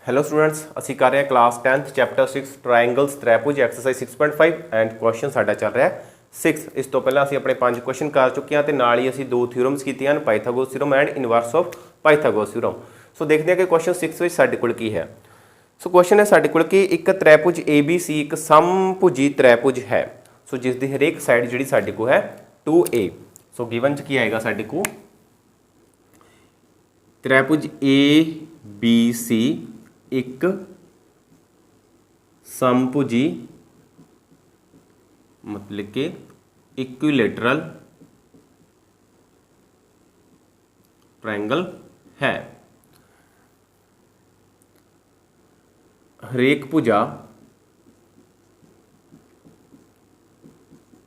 Hello students, ਅਸੀਂ कर रहे हैं क्लास 10th चैप्टर 6 ट्रायंगल्स त्रिभुज एक्सरसाइज 6.5 एंड क्वेश्चन ਸਾਡਾ ਚੱਲ ਰਿਹਾ 6। ਇਸ ਤੋਂ ਪਹਿਲਾਂ ਅਸੀਂ ਆਪਣੇ 5 ਕੁਐਸਚਨ ਕਰ ਚੁੱਕੇ ਹਾਂ ਤੇ ਨਾਲ ਹੀ ਅਸੀਂ 2 ਥਿਊਰਮਸ ਕੀਤੀਆਂ ਹਨ, Pythagoras theorem and inverse of Pythagoras theorem. So ਦੇਖਦੇ ਹਾਂ ਕਿ ਕੁਐਸਚਨ 6 ਵਿੱਚ ਸਾਡੇ ਕੋਲ ਕੀ ਹੈ। ਸੋ ਕੁਐਸਚਨ ਹੈ ਸਾਡੇ ਕੋਲ ਕਿ ਇੱਕ त्रिभुज ABC ਇੱਕ ਸਮਭੁਜੀ त्रिभुज है, ਸੋ ਜਿਸ ਦੀ ਹਰੇਕ ਸਾਈਡ ਜਿਹੜੀ ਸਾਡੇ ਕੋਲ ਹੈ 2A। ਸੋ ਗਿਵਨ ਚ ਕੀ ਆਏਗਾ ਸਾਡੇ ਕੋਲ त्रिभुज ABC एक समभुजी मतलब कि इक्विलेटरल ट्रायंगल है। हरेक भुजा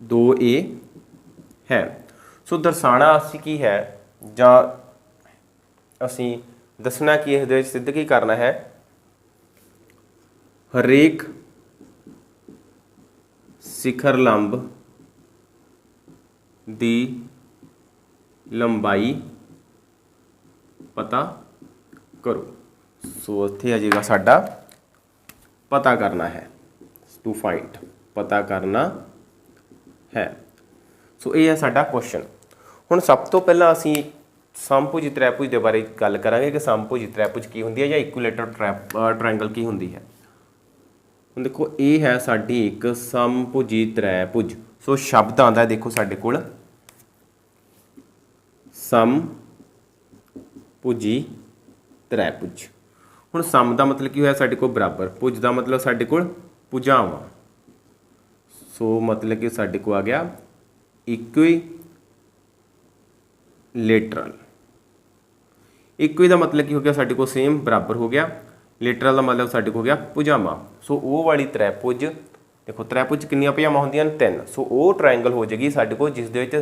2A है। सो दर्शाना असी की है जां असी दसना कि इहदे विच सिद्ध की करना है, हरेक शिखर लंब दी लंबाई पता करो। सो इत्थे आ जाएगा साडा पता करना है, टू फाइंड पता करना है। सो ये है साडा क्वेश्चन। हुण सब तो पहला असी समभुजी त्रिभुज के बारे गल करांगे कि समभुजी त्रिभुज की हुंदी है या इक्विलेटरल ट्रायंगल की हुंदी है। ਹੁਣ देखो ये है साडी एक समभुजी त्रिभुज। सो शब्द आंदा देखो साडे कोल समभुजी त्रिभुज। हुण सम का मतलब की होया साडे कोल बराबर, भुज का मतलब साडे कोल भुजावां। सो मतलब कि साडे कोल आ गया इक्विलेटरल। इक्वी का मतलब की हो गया साडे कोल सेम बराबर हो गया, लेटरल का मतलब साडे हो गया भुजावां। सो वो वाली त्रिभुज देखो त्रिभुज कितनियां भुजावां होंदियां ने 3। सो वो ट्रायंगल हो जाएगी साडे कोल जिस दे विच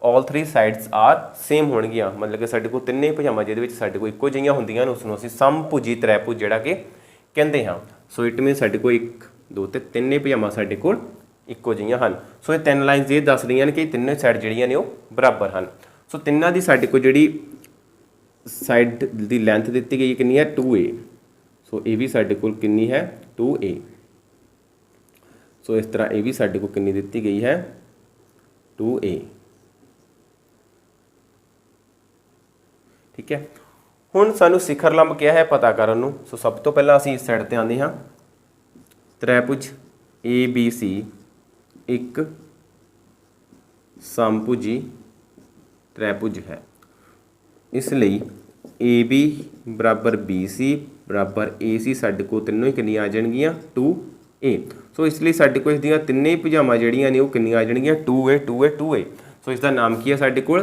ऑल 3 साइड्स आर सेम होणगियां, मतलब कि साडे कोल तिन्ने भुजावां जिहदे विच साडे कोल इक्को जिहियां होंदियां ने उसनूं असीं समभुजी त्रिभुज जिहड़ा कि कहंदे हां। सो इट मीन साडे कोल 1 2 ते तिन्ने भुजावां साडे कोल इक्को जिहियां हन। सो ये 3 लाइनस ये दस रहीआं ने कि तिन्ने साइड जिहड़ियां ने वो बराबर हन। सो तिन्नां दी साडे कोल जिहड़ी साइड दी लेंथ दित्ती गई कितनी है 2A। सो ये भी साडे कोल कितनी है 2A। सो इस तरह ये भी साडे कोल कितनी दित्ती गई है 2A। ठीक है, हुण सानू शिखर लंब क्या है पता करन नूं। सो सब तो पहला असीं इस साइड ते आंदे हां। त्रिभुज ABC एक समभुजी त्रिभुज है, इसलिए AB बराबर BC बराबर AC साडे को तीनों ही कितनी आ जाएगियां 2A। सो इसलिए साडे को इसदियां तिन्ने भुजावां जिहड़ियां ने वो कितनी आ जाएगियां 2A 2A 2A। सो इसका नाम की है साडे कोल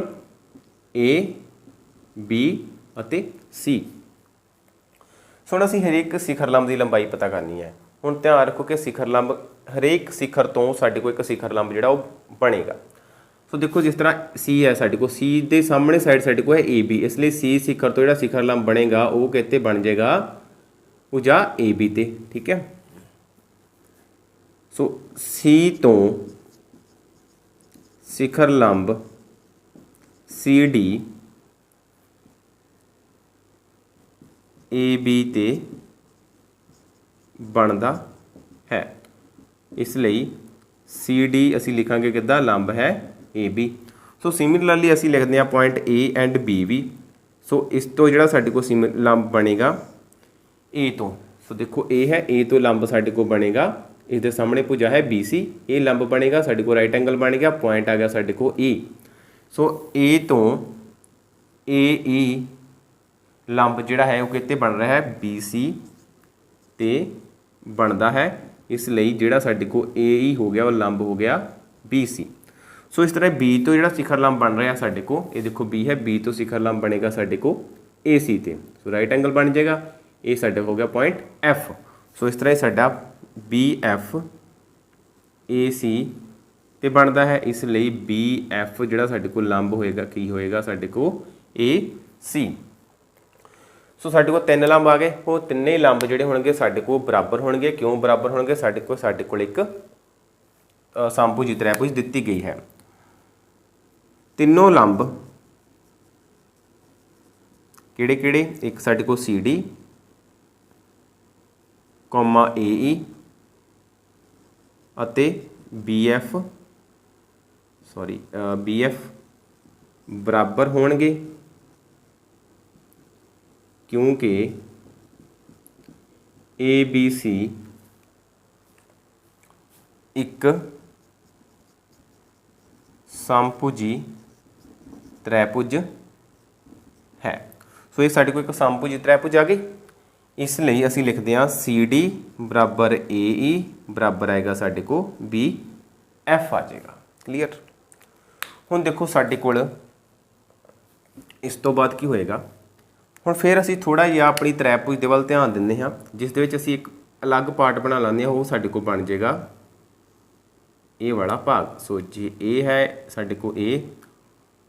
A B अते C। सो हुण असीं हरेक शिखर लंब की लंबाई पता करनी है। हुण ध्यान रखो कि शिखर लंब हरेक शिखर तो साडे कोल एक शिखर लंब जिहड़ा वो बनेगा। सो देखो जिस तरह C है साडे को, C के सामने साइड साडे को है AB, इसलिए C शिखर तो जिहड़ा शिखर लंब बनेगा वो किते बन जाएगा भुजा AB ते। ठीक है, सो C तो शिखर लंब CD AB ते बनता है, इसलिए CD असी लिखांगे किद्दां लंब है AB। सो सिमिलरली असी लिखते हैं पॉइंट A एंड B भी। सो इस तो जिहड़ा साडे को लंब बनेगा A तो, सो देखो A है, A तो लंब साडे को बनेगा, इसके सामने भुजा है BC, ये लंब बनेगा साडे को राइट एंगल बन गया, पॉइंट आ गया साडे को A। सो A तो AE लंब जिहड़ा है वो कित्ते बन रहा है BC ते बनता है, इसलिए जिहड़ा साडे को AE हो गया वो लंब हो गया BC। सो इस तरह B तो जिहड़ा शिखर लंब बन रहा है साडे को, ये देखो B है, B तो शिखर लंब बनेगा साडे को AC ते। सो राइट एंगल बन जाएगा, ये साडा हो गया पॉइंट F। सो इस तरह साडा BF AC ते बनता है, इसलिए BF जिहड़ा साडे को लंब होएगा की होएगा साडे को AC। सो साडे को 3 लंब आ गए, वो तिन्ने लंब जिहड़े होणगे साडे को बराबर होणगे। क्यों बराबर होणगे, साडे को एक समभुजी त्रिभुज दित्ती गई है। तीनों लंब किहड़े किहड़े, एक साडे को CD ਕੌਮਾ AE ਅਤੇ BF ਬਰਾਬਰ ਹੋਣਗੇ ਕਿਉਂਕਿ ABC ਇੱਕ ਸਮਭੁਜੀ ਤ੍ਰੈਭੁਜ है। सो ये साढ़े को एक समभुजी तृभुज आ गई। इसलिए असी लिखते हैं CD बराबर AE बराबर आएगा साढ़े को BF आ जाएगा। क्लीयर। हुण देखो साढ़े कोल इस तो बाद की होएगा, हुण फिर असी थोड़ा जिहा अपनी तृभुज दे वल ध्यान दिंदे हां, जिस दे विच असी एक अलग पार्ट बना लैंदे हां, वो साढ़े को बन जाएगा ए वाला भाग। सो जे ए है साढ़े को A,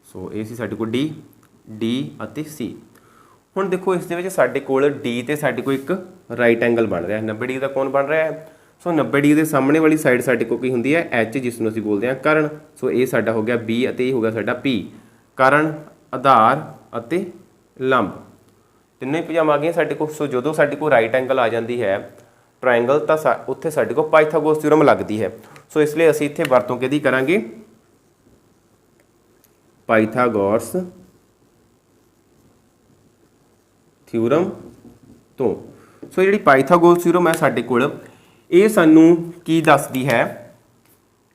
सो ए सी साढ़े को डी ਅਤੇ C। ਹੁਣ देखो इस दे विच साढ़े कोल D ते साढ़े को एक राइट एंगल बन रहा है। 90 डिग्री का कौन बन रहा है? सो 90 डिग्री के सामने वाली साइड साढ़े को की होंगी है H, जिसनों असीं बोलते हैं कर्ण। सो ये साडा हो गया B ਅਤੇ ये हो गया साडा P। कर्ण, आधार ਅਤੇ लंब तिन्ने भुजावां आ गईयां साडे को। सो जदों साडे को राइट एंगल आ जाती है ट्रायंगल, तो उत्थे साडे को पाइथागोरस थ्योरम लगती है। सो इसलिए असीं इत्थे वरतों किहदी करांगे? पाइथागोरस थ्योरम तो। सो जी पाइथागोरस थ्योरम है साडे कोल, ये सानू की दसदी है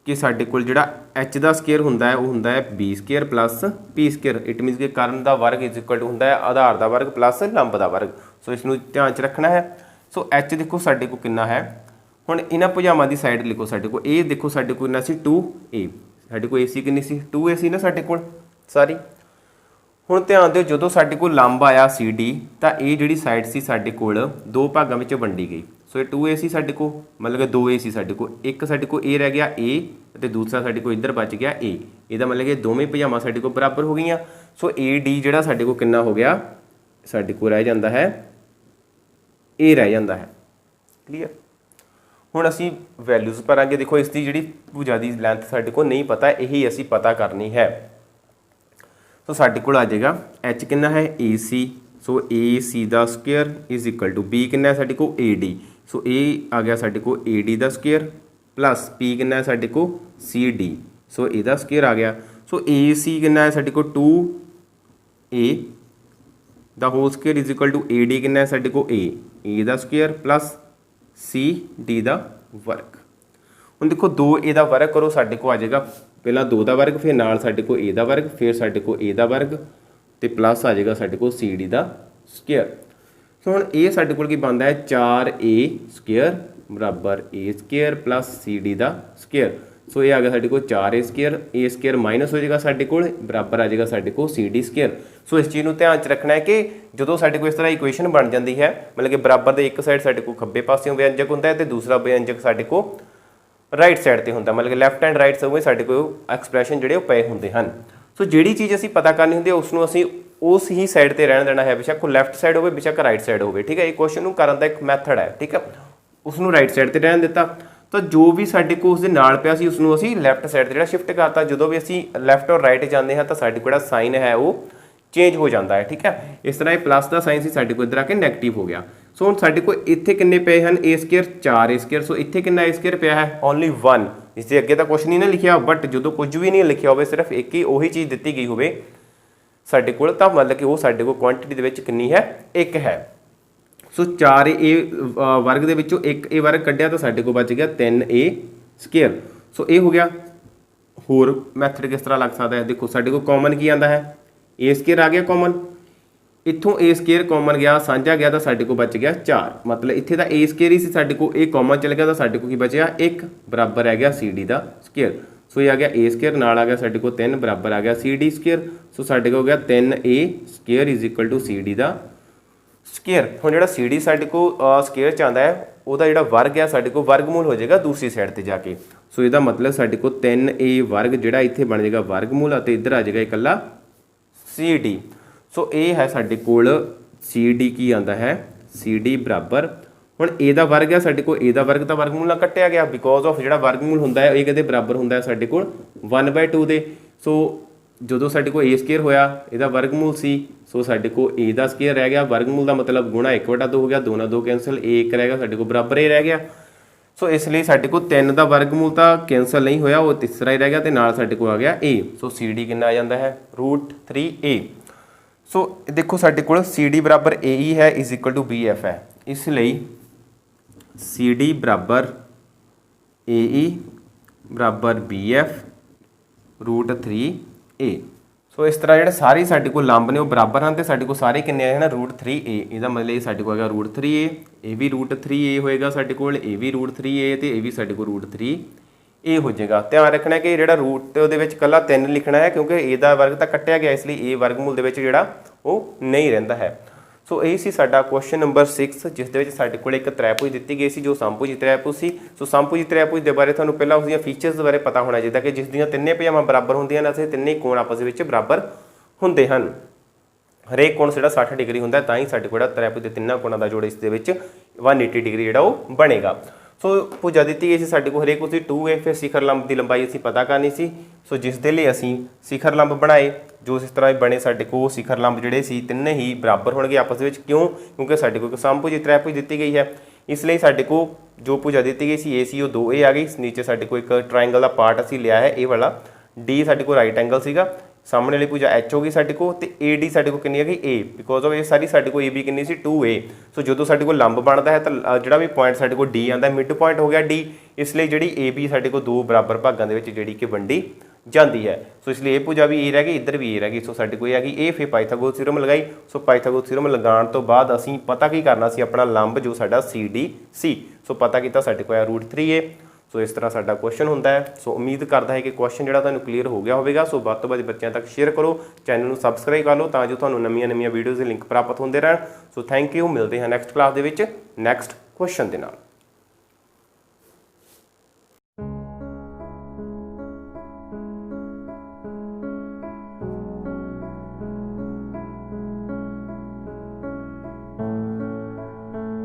कि साडे कोल जिहड़ा H का स्केयर हुंदा है वो हुंदा है B square plus P square. It मीनस कि कर्ण का वर्ग इज इक्वल टू हुंदा है आधार का वर्ग प्लस लंब का वर्ग। सो इसनूं ध्यान च रखना है। सो H देखो साडे को कितना है, हुण इन्हां भुजावां की साइड लिखो साडे को A देखो साडे को कितना सी 2A, साडे को AC कितनी सी 2A सी ना साडे कोल सारी। हुण ध्यान दिओ जदों साडे कोल लंब आया CD तां ये जिहड़ी साइड सी साडे कोल दो भागां विच वंडी गई। सो ये 2A सी साडे को, मतलब कि 2A सी साडे को, एक साडे को A रह गया A ते दूसरा साडे को इधर बच गया A। इहदा मतलब कि दोवें भुजावां साडे को बराबर हो गईयां। सो AD जिहड़ा साडे को कितना हो गया, साडे को रह जांदा है A रह जांदा है। क्लीयर। हुण असीं वैल्यूज़ भरांगे। देखो इसकी जिहड़ी भुजा की लैंथ साडे को नहीं पता, यही असीं पता करनी है। तो साडे कोल आ जाएगा H कितना है AC। सो AC का square is equal to B कितना है साडे को AD। सो A आ गया साडे को AD का स्केयर प्लस P कितना है साडे को CD। सो ਇਹਦਾ स्केयर आ गया। सो AC कितना है साडे को 2A दा whole square is equal to AD कितना है साडे को A दा स्केयर प्लस CD दा वर्ग। हुण देखो 2A दा वर्ग करो साडे को आ जाएगा पहला 2 का वर्ग, फिर नाल साडे को A का वर्ग, फिर साडे को A का वर्ग तो प्लस आ जाएगा साडे को CD का स्केयर। सो हुण ये साडे कोल की बनता है 4A स्केयर बराबर A स्केयर प्लस CD का स्केयर। सो ये आ गया साडे को 4A square, A square minus हो जाएगा साडे कोल, बराबर आ जाएगा साडे को CD स्केयर। सो इस चीज़ को ध्यान च रखना है कि जो साडे को इस तरह इक्वेशन बन जाती है, मतलब कि बराबर के एक साइड साडे को खब्बे पासों व्यंजक होंदा है तो दूसरा व्यंजक साडे को राइट साइड पर होंदा, मतलब कि लैफ्ट एंड राइट सब साडे को एक्सप्रैशन जिहड़े पे होंदे हन। सो जिहड़ी चीज़ असीं पता करनी होंदी है उसनूं असीं उस ही साइड पर रहन देना है, बेशक वो लैफ्ट साइड हो बेशक राइट साइड हो। ठीक है, ये क्वेश्चन करन दा एक मैथड है। ठीक है, उसनूं राइट साइड पर रहन दिता तो जो भी साडे को उसदे नाल पिया सी उसनूं असीं लैफ्ट साइड ते जिहड़ा शिफ्ट करता। जो भी असीं लैफ्ट और राइट जाते हैं तो साडे को जिहड़ा साइन है वो चेंज हो जाता है। ठीक है, इस तरह प्लस का साइन सी साडे को इधर आके नैगेटिव हो गया। सो हुण साडे को इत्थे किन्ने पे हैं A स्केयर 4A स्केयर। सो इत्थे कितना A स्केयर पिया है ओनली 1। इससे अगे तो कुछ नहीं ना लिखिया, बट जो कुछ भी नहीं लिखिया हो सिर्फ एक ही उही चीज़ दी गई हो साडे कोल तां मतलब कि वो साडे को क्वांटिटी दे विच कितनी है, एक है। सो 4A वर्ग दे विचों एक A वर्ग कढ़िया तो साडे को बच गया 3A स्केयर। सो ये हो गया। होर मैथड किस तरह लग सकता है, देखो साडे को कॉमन की आंदा है A स्केयर आ गया कॉमन, इत्थों A स्केयर कॉमन गया साझा गया तो साडे को बच गया 4, मतलब इत्थे दा A स्केयर ही सी साडे को A कॉमन चल गया तो साडे को की बचया 1 बराबर आ गया CD का स्केयर। सो ये आ गया A स्केयर नाल आ गया साडे को 3 बराबर आ गया CD स्केयर। सो साडे को हो गया 3A square is equal to CD का स्केयर। हुण जिहड़ा CD साडे को स्केयर च आंदा है उहदा जिहड़ा वर्ग है साडे को वर्गमूल हो जाएगा दूसरी साइड ते जाके। सो इहदा मतलब साडे को 3A वर्ग जिहड़ा इत्थे बन जाएगा वर्गमूल अते इधर आ जाएगा इकल्ला CD। सो ये है साडे कोल CD की आंदा है CD बराबर हुण A दा वर्ग है साडे को A दा वर्ग तो वर्गमूल नाल कट्टिया गया बिकॉज ऑफ जिहड़ा वर्गमूल हुंदा है ये कदे बराबर हुंदा है साडे कोल 1/2 दे। सो ਜਦੋਂ ਸਾਡੇ ਕੋਲ a ਸਕੁਅਰ ਹੋਇਆ ਇਹਦਾ ਵਰਗਮੂਲ ਸੀ, ਸੋ ਸਾਡੇ ਕੋਲ a ਦਾ ਸਕੁਅਰ ਰਹਿ ਗਿਆ, ਵਰਗਮੂਲ ਦਾ ਮਤਲਬ ਗੁਣਾ 1/2 ਹੋ ਗਿਆ, 2 ਨਾਲ 2 ਕੈਂਸਲ, a 1 ਰਹਿ ਗਿਆ, ਸਾਡੇ ਕੋਲ ਬਰਾਬਰ a ਰਹਿ ਗਿਆ। ਸੋ ਇਸ ਲਈ ਸਾਡੇ ਕੋਲ 3 ਦਾ ਵਰਗਮੂਲ ਤਾਂ ਕੈਂਸਲ ਨਹੀਂ ਹੋਇਆ, ਉਹ ਤੀਸਰਾ ਹੀ ਰਹਿ ਗਿਆ ਤੇ ਨਾਲ ਸਾਡੇ ਕੋਲ ਆ ਗਿਆ a। ਸੋ CD ਕਿੰਨਾ ਆ ਜਾਂਦਾ ਹੈ √3a। ਸੋ ਦੇਖੋ ਸਾਡੇ ਕੋਲ CD ਬਰਾਬਰ AE ਹੈ ਇਜ਼ ਇਕੁਅਲ ਟੂ BF ਹੈ, ਇਸ ਲਈ CD ਬਰਾਬਰ AE ਬਰਾਬਰ BF √3a। ਸੋ ਇਸ ਤਰ੍ਹਾਂ ਜਿਹੜੇ ਸਾਰੇ ਸਾਡੇ ਕੋਲ ਲੰਬ ਨੇ ਉਹ ਬਰਾਬਰ ਹਨ ਤੇ ਸਾਡੇ ਕੋਲ ਸਾਰੇ ਕਿੰਨੇ ਆਏ ਹਨ √3a। ਇਹਦਾ ਮਤਲਬ ਇਹ ਸਾਡੇ ਕੋਲ ਹੈਗਾ √3a, ਇਹ ਵੀ √3a ਹੋਏਗਾ ਸਾਡੇ ਕੋਲ, ਇਹ ਵੀ √3a ਤੇ ਇਹ ਵੀ ਸਾਡੇ ਕੋਲ √3a ਹੋ ਜਾਏਗਾ। ਧਿਆਨ ਰੱਖਣਾ ਕਿ ਜਿਹੜਾ ਰੂਟ ਉਹਦੇ ਵਿੱਚ ਇਕੱਲਾ 3 ਲਿਖਣਾ ਹੈ ਕਿਉਂਕਿ a ਦਾ ਵਰਗ ਤਾਂ ਕੱਟਿਆ ਗਿਆ, ਇਸ ਲਈ a ਵਰਗਮੂਲ ਦੇ ਵਿੱਚ ਜਿਹੜਾ ਉਹ ਨਹੀਂ ਰਹਿੰਦਾ ਹੈ। ਸੋ ਇਹ ਸੀ ਸਾਡਾ ਕੁਐਸਚਨ ਨੰਬਰ 6 ਜਿਸ ਦੇ ਵਿੱਚ ਸਾਡੇ ਕੋਲ ਇੱਕ ਤ੍ਰੈਭੁਜ ਦਿੱਤੀ ਗਈ ਸੀ ਜੋ ਸਮਭੁਜੀ ਤ੍ਰੈਭੁਜ ਸੀ। ਸੋ ਸਮਭੁਜੀ ਤ੍ਰੈਭੁਜ ਦੇ ਬਾਰੇ ਤੁਹਾਨੂੰ ਪਹਿਲਾਂ ਉਸਦੀਆਂ ਫੀਚਰਸ ਬਾਰੇ ਪਤਾ ਹੋਣਾ ਚਾਹੀਦਾ ਕਿ ਜਿਸ ਦੀਆਂ ਤਿੰਨੇ ਭੁਜਾਵਾਂ ਬਰਾਬਰ ਹੁੰਦੀਆਂ ਨੇ ਅਤੇ ਤਿੰਨੇ ਕੋਣ ਆਪਸ ਵਿੱਚ ਬਰਾਬਰ ਹੁੰਦੇ ਹਨ। ਹਰੇਕ ਕੋਣ ਜਿਹੜਾ 60 ਡਿਗਰੀ ਹੁੰਦਾ ਤਾਂ ਹੀ ਸਾਡੇ ਕੋਲ ਜਿਹੜਾ ਤ੍ਰੈਭੁਜ ਦੇ ਤਿੰਨਾਂ ਕੋਣਾਂ ਦਾ ਜੋੜ ਇਸ ਦੇ ਵਿੱਚ 180 ਡਿਗਰੀ ਜਿਹੜਾ ਉਹ ਬਣੇਗਾ। ਸੋ ਭੁਜਾ ਦਿੱਤੀ ਗਈ ਸੀ ਸਾਡੇ ਕੋਲ ਹਰੇਕ ਉਸਦੀ 2a, ਫਿਰ ਸਿਖਰ ਲੰਬ ਦੀ ਲੰਬਾਈ ਅਸੀਂ ਪਤਾ ਕਰਨੀ ਸੀ। ਸੋ ਜਿਸ ਦੇ ਲਈ ਅਸੀਂ ਸਿਖਰ ਲੰਬ ਬਣਾਏ ਜੋ ਇਸ ਤਰ੍ਹਾਂ ਬਣੇ, ਸਾਡੇ ਕੋਲ ਸਿਖਰ ਲੰਬ ਜਿਹੜੇ ਸੀ ਤਿੰਨੇ ਹੀ ਬਰਾਬਰ ਹੋਣਗੇ ਆਪਸ ਵਿੱਚ। ਕਿਉਂ? ਕਿਉਂਕਿ ਸਾਡੇ ਕੋਲ ਇੱਕ ਸਮਭੁਜੀ ਤ੍ਰੈਭੁਜ ਦਿੱਤੀ ਗਈ ਹੈ, ਇਸ ਲਈ ਸਾਡੇ ਕੋਲ ਜੋ ਭੁਜਾ ਦਿੱਤੀ ਗਈ ਸੀ a ਸੀ ਉਹ 2a ਆ ਗਈ। ਨੀਚੇ ਸਾਡੇ ਕੋਲ ਇੱਕ ਟਰਾਇੰਗਲ ਦਾ ਪਾਰਟ ਅਸੀਂ ਲਿਆ ਹੈ ਇਹ ਵਾਲਾ, d ਸਾਡੇ ਕੋਲ ਰਾਈਟ ਐਂਗਲ ਸੀਗਾ, ਸਾਹਮਣੇ ਵਾਲੀ ਭੁਜਾ h ਹੋ ਗਈ ਸਾਡੇ ਕੋਲ ਤੇ AD ਸਾਡੇ ਕੋਲ ਕਿੰਨੀ ਹੈਗੀ a, ਬਿਕੋਜ਼ ਆਫ ਇਹ ਸਾਰੀ ਸਾਡੇ ਕੋਲ AB ਕਿੰਨੀ ਸੀ 2a। ਸੋ ਜਦੋਂ ਸਾਡੇ ਕੋਲ ਲੰਬ ਬਣਦਾ ਹੈ ਤਾਂ ਜਿਹੜਾ ਵੀ ਪੁਆਇੰਟ ਸਾਡੇ ਕੋਲ D ਆਉਂਦਾ ਮਿਡ ਪੁਆਇੰਟ ਹੋ ਗਿਆ D, ਇਸ ਲਈ ਜਿਹੜੀ AB ਸਾਡੇ ਕੋਲ ਦੋ ਬਰਾਬਰ ਭਾਗਾਂ ਦੇ ਵਿੱਚ ਜਿਹੜੀ ਕਿ ਵੰਡੀ ਜਾਂਦੀ ਹੈ। ਸੋ ਇਸ ਲਈ ਇਹ ਭੁਜਾ ਵੀ a ਰਹਿ ਗਈ, ਇੱਧਰ ਵੀ a ਰਹਿ ਗਈ। ਸੋ ਸਾਡੇ ਕੋਲ ਇਹ ਹੈਗੀ a, ਫਿਰ ਪਾਈਥਾਗੋਰਸ ਥਿਊਰਮ ਲਗਾਈ। ਸੋ ਪਾਈਥਾਗੋਰਸ ਥਿਊਰਮ ਲਗਾਉਣ ਤੋਂ ਬਾਅਦ ਅਸੀਂ ਪਤਾ ਕੀ ਕਰਨਾ ਸੀ, ਆਪਣਾ ਲੰਬ ਜੋ ਸਾਡਾ CD ਸੀ। ਸੋ ਪਤਾ ਕੀਤਾ ਸਾਡੇ ਕੋਲ ਆ √3a। ਸੋ ਇਸ ਤਰ੍ਹਾਂ ਸਾਡਾ ਕੁਐਸਚਨ ਹੁੰਦਾ ਹੈ। ਸੋ ਉਮੀਦ ਕਰਦਾ ਹੈ ਕਿ ਕੁਐਸਚਨ ਜਿਹੜਾ ਤੁਹਾਨੂੰ ਕਲੀਅਰ ਹੋ ਗਿਆ ਹੋਵੇਗਾ। ਸੋ ਵੱਧ ਤੋਂ ਵੱਧ ਬੱਚਿਆਂ ਤੱਕ ਸ਼ੇਅਰ ਕਰੋ, ਚੈਨਲ ਨੂੰ ਸਬਸਕ੍ਰਾਈਬ ਕਰ ਲਓ ਤਾਂ ਜੋ ਤੁਹਾਨੂੰ ਨਵੀਆਂ ਵੀਡੀਓਜ਼ ਦੇ ਲਿੰਕ ਪ੍ਰਾਪਤ ਹੁੰਦੇ ਰਹਿਣ। ਸੋ ਥੈਂਕ ਯੂ, ਮਿਲਦੇ ਹਾਂ ਨੈਕਸਟ ਕਲਾਸ ਦੇ ਵਿੱਚ ਨੈਕਸਟ ਕੁਐਸਚਨ ਦੇ ਨਾਲ।